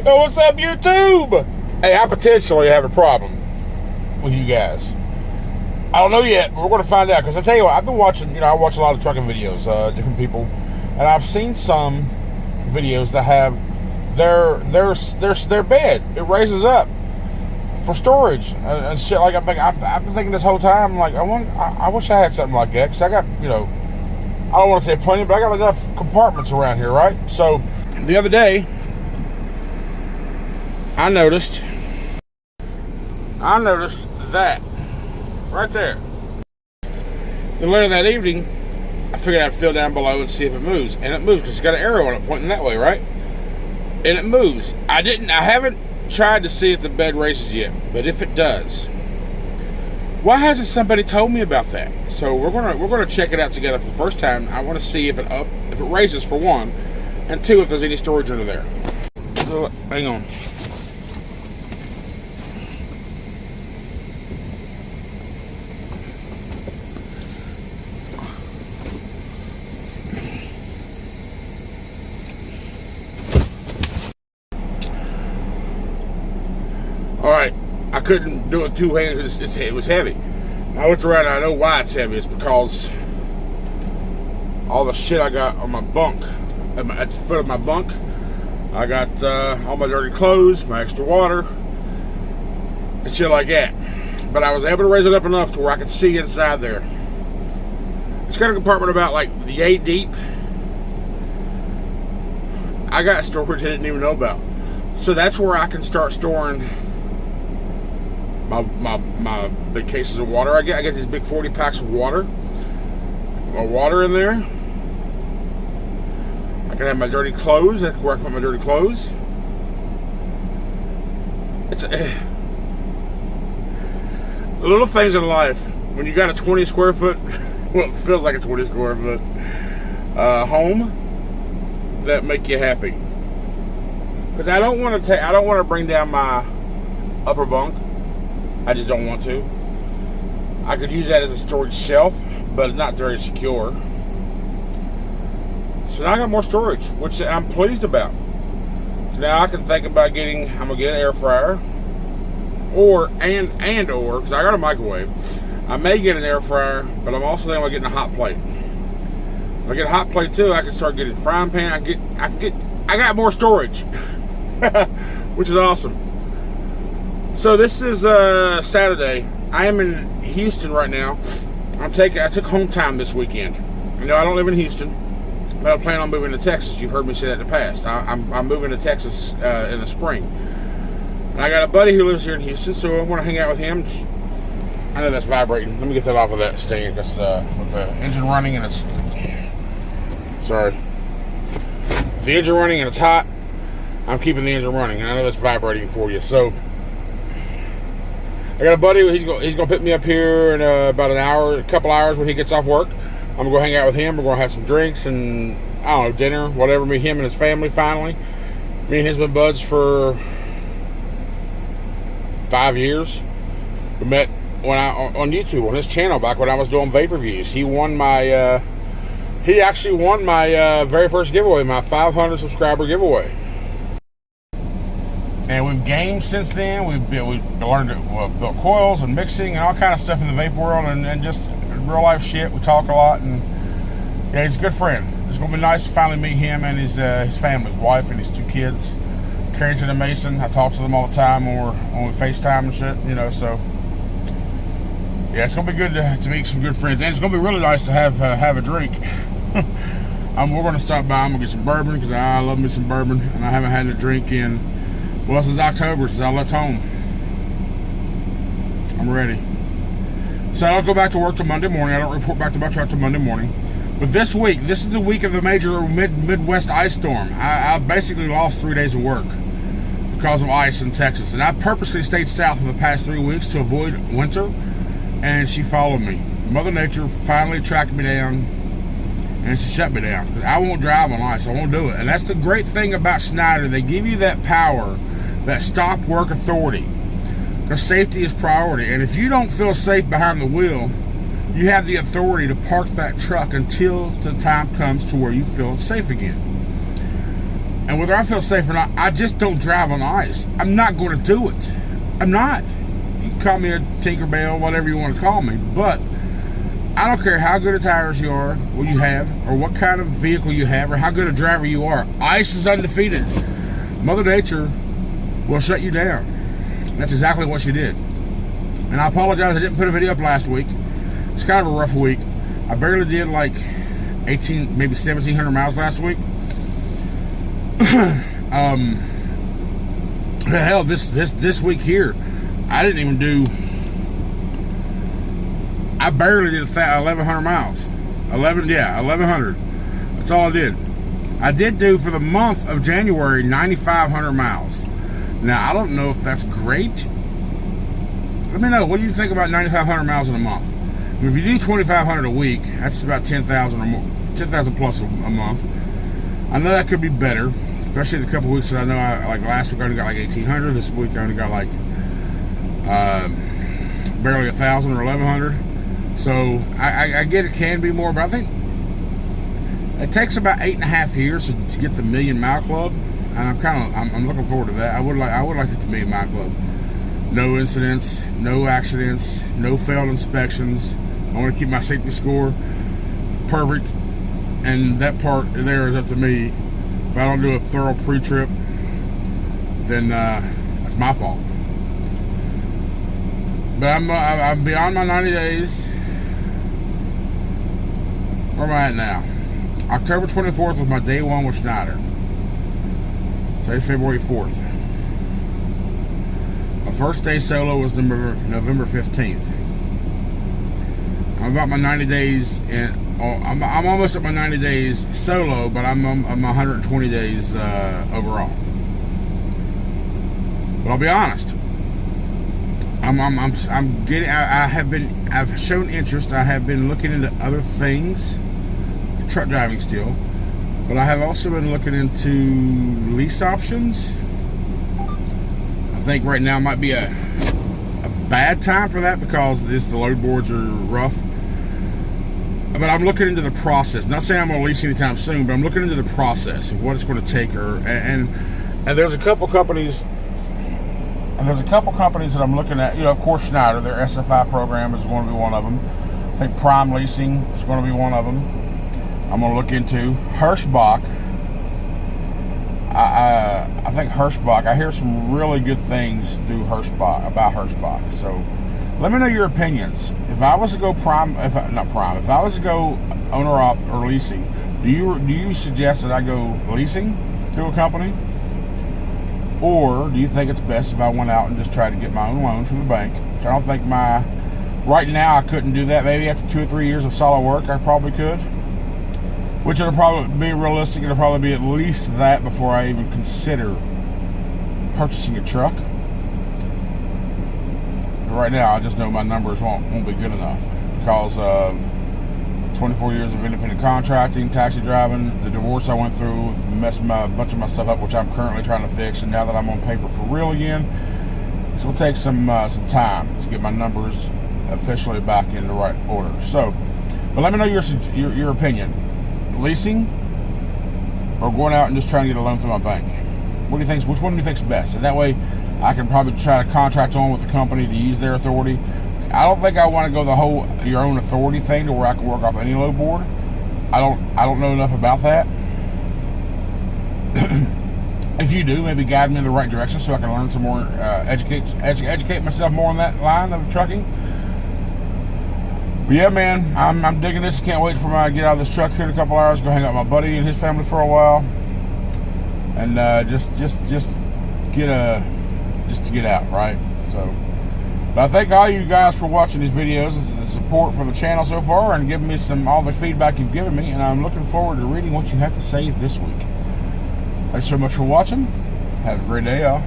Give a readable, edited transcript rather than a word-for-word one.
Yo, what's up, YouTube? Hey, I potentially have a problem with you guys. I don't know yet, but we're going to find out. Because I tell you what, I've been watching, I watch a lot of trucking videos, different people. And I've seen some videos that have their bed. It raises up for storage and shit. Like, I've been thinking this whole time, like, I wish I had something like that. Because I got, I don't want to say plenty, but I got enough compartments around here, right? So, the other day, I noticed that right there. Then later that evening, I figured I'd feel down below and see if it moves. And it moves because it's got an arrow on it pointing that way, right? And it moves. I haven't tried to see if the bed raises yet, but if it does, why hasn't somebody told me about that? So we're gonna check it out together for the first time. I want to see if it raises, for one, and two, if there's any storage under there. So, hang on. Alright, I couldn't do it two hands because it was heavy. I looked around and I know why it's heavy. It's because all the shit I got on my bunk, at the foot of my bunk, I got all my dirty clothes, my extra water, and shit like that. But I was able to raise it up enough to where I could see inside there. It's got a compartment about like yay deep. I got storage I didn't even know about. So that's where I can start storing my big cases of water. I get these big 40 packs of water. My water in there. I can have my dirty clothes. That's where I put my dirty clothes. It's the little things in life. When you got a 20 square foot, well, it feels like a 20 square foot home, that make you happy. Because I don't want to bring down my upper bunk. I just don't want to. I could use that as a storage shelf, but it's not very secure. So now I got more storage, which I'm pleased about. So now I can think about I'm gonna get an air fryer, or because I got a microwave. I may get an air fryer, but I'm also thinking about getting a hot plate. If I get a hot plate too, I can start getting a frying pan. I got more storage, which is awesome. So this is Saturday. I am in Houston right now. I took home time this weekend. I don't live in Houston, but I plan on moving to Texas. You've heard me say that in the past. I'm moving to Texas in the spring. And I got a buddy who lives here in Houston, so I want to hang out with him. I know that's vibrating. Let me get that off of that stand, because with the engine running and it's... Sorry. With the engine running and it's hot, I'm keeping the engine running. And I know that's vibrating for you, so... I got a buddy. He's gonna pick me up here in about a couple hours when he gets off work. I'm gonna go hang out with him. We're gonna have some drinks and I don't know, dinner, whatever. Me, him, and his family. Finally, me and his been buds for 5 years. We met on YouTube on his channel back when I was doing vape reviews. He actually won my very first giveaway, my 500 subscriber giveaway. And we've gamed since then. We've learned to build coils and mixing and all kind of stuff in the vape world, and just real life shit. We talk a lot, and yeah, he's a good friend. It's gonna be nice to finally meet him and his family, his wife and his 2 kids, Carrington and Mason. I talk to them all the time when we FaceTime and shit, So yeah, it's gonna be good to meet some good friends, and it's gonna be really nice to have a drink. We're gonna stop by. I'm gonna get some bourbon because I love me some bourbon, and I haven't had a drink in. Well, since October, since I left home. I'm ready. So I don't go back to work till Monday morning. I don't report back to my truck till Monday morning. But this is the week of the major Midwest ice storm. I basically lost 3 days of work because of ice in Texas. And I purposely stayed south for the past 3 weeks to avoid winter. And she followed me. Mother Nature finally tracked me down, and she shut me down. Because I won't drive on ice. I won't do it. And that's the great thing about Schneider. They give you that power, that stop work authority, because safety is priority. And if you don't feel safe behind the wheel, you have the authority to park that truck until the time comes to where you feel safe again. And whether I feel safe or not, I just don't drive on ice. I'm not going to do it. I'm not. You can call me a Tinkerbell, whatever you want to call me, but I don't care how good of tires you are, what you have, or what kind of vehicle you have, or how good a driver you are. Ice is undefeated. Mother Nature will shut you down. That's exactly what she did. And I apologize, I didn't put a video up last week. It's kind of a rough week. I barely did like 18, maybe 1,700 miles last week. Hell, this week here, I didn't even do. I barely did 1,100 miles. 1,100. That's all I did. I did do for the month of January 9,500 miles. Now I don't know if that's great. Let me know. What do you think about 9,500 miles in a month? I mean, if you do 2,500 a week, that's about 10,000 or more, 10,000 plus a month. I know that could be better. Especially the couple weeks that I know, like last week I only got like 1,800. This week I only got like barely 1,000 or 1,100. So I get it can be more, but I think it takes about 8.5 years to get the million mile club, and I'm looking forward to that. I would like to get the million mile club. No incidents, no accidents, no failed inspections. I want to keep my safety score perfect, and that part there is up to me. If I don't do a thorough pre-trip, then that's my fault. But I'm beyond my 90 days. Where am I at now? October 24th was my day one with Schneider. Today's February 4th. My first day solo was November 15th. I'm about my 90 days in. I'm almost at my 90 days solo, but I'm 120 days overall. But I'll be honest. I've shown interest. I have been looking into other things, truck driving still, but I have also been looking into lease options. I think right now might be a bad time for that because the load boards are rough. But I'm looking into the process. Not saying I'm going to lease anytime soon, but I'm looking into the process of what it's going to take. And there's a couple companies. And there's a couple companies that I'm looking at. You know, of course, Schneider. Their SFI program is going to be one of them. I think Prime Leasing is going to be one of them. I'm going to look into Hirschbach. I think Hirschbach. I hear some really good things through about Hirschbach. So let me know your opinions. If I was to go if I was to go owner op or leasing, do you suggest that I go leasing through a company, or do you think it's best if I went out and just tried to get my own loans from the bank? Which I don't think right now I couldn't do that. Maybe after 2 or 3 years of solid work, I probably could. Which it'll probably be realistic. It'll probably be at least that before I even consider purchasing a truck. Right now, I just know my numbers won't be good enough because of 24 years of independent contracting, taxi driving, the divorce I went through, messed a bunch of my stuff up, which I'm currently trying to fix, and now that I'm on paper for real again, it's going to take some time to get my numbers officially back in the right order. So, but let me know your opinion: leasing or going out and just trying to get a loan from my bank. What do you think? Which one do you think's best? And that way, I can probably try to contract on with the company to use their authority. I don't think I want to go the whole your own authority thing to where I can work off any load board. I don't know enough about that. If you do, maybe guide me in the right direction so I can learn some more, educate myself more on that line of trucking. But yeah, man, I'm digging this. Can't wait for I get out of this truck here in a couple hours. Go hang out with my buddy and his family for a while, and just to get out, right? So, but I thank all you guys for watching these videos, the support for the channel so far, and giving me all the feedback you've given me, and I'm looking forward to reading what you have to say this week. Thanks so much for watching. Have a great day, y'all.